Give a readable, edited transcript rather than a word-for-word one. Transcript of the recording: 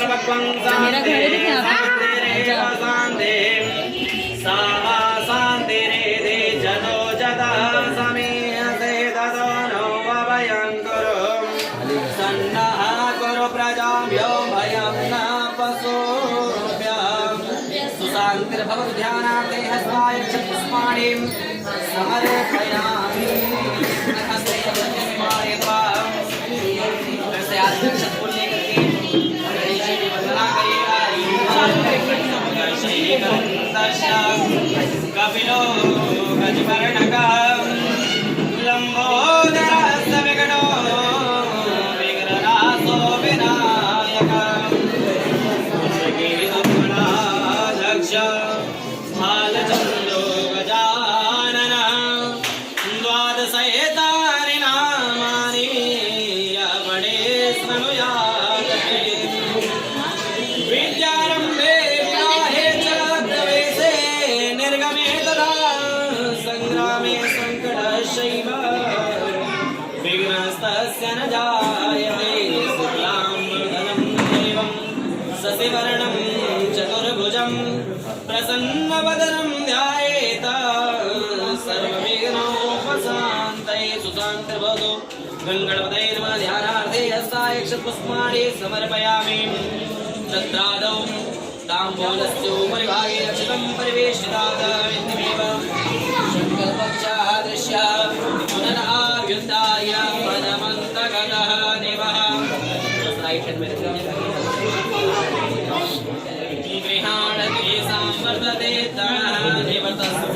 मेरा घर है क्या ध्यानार्थे हस्ताय पुष्पाणिं समर्पयामि हस्ते मार्गवा ऐसे आदमी शतपुर लेकर के गणेश जी वंदना करिएगा कपिलो गजवर्णकं लंबोदरस्य विकटो विग्रहनाथो विनायकः दक्ष भालचन्द्रो गजाननः द्वादशैतानि नामानि यवने स्मृणुयात् विद्यारम्भे विवाहे च प्रवेशे निर्गमे तथा सङ्ग्रामे सङ्कटशैव विघ्नस्तस्य न जायते शुक्लां वरदं देवं शशिवर्णं चतुर्भुजं प्रसन्नवदनं ध्यायेत सर्वविघ्नोपशान्तये सुशान्तिर्भवतु गणपतये नमः ध्यानार्थे हस्ताय पुष्पाणि समर्पयामि तत्रादौ ताम्बूलस्योपरि भागे अक्षतं परिवेशितात् विद्यमेव शुक्लपक्षादृश्य पुनराभ्युत्थाय पदमन्तगतः देवः गृहाणते संवर्धते तणः निवर्तस्व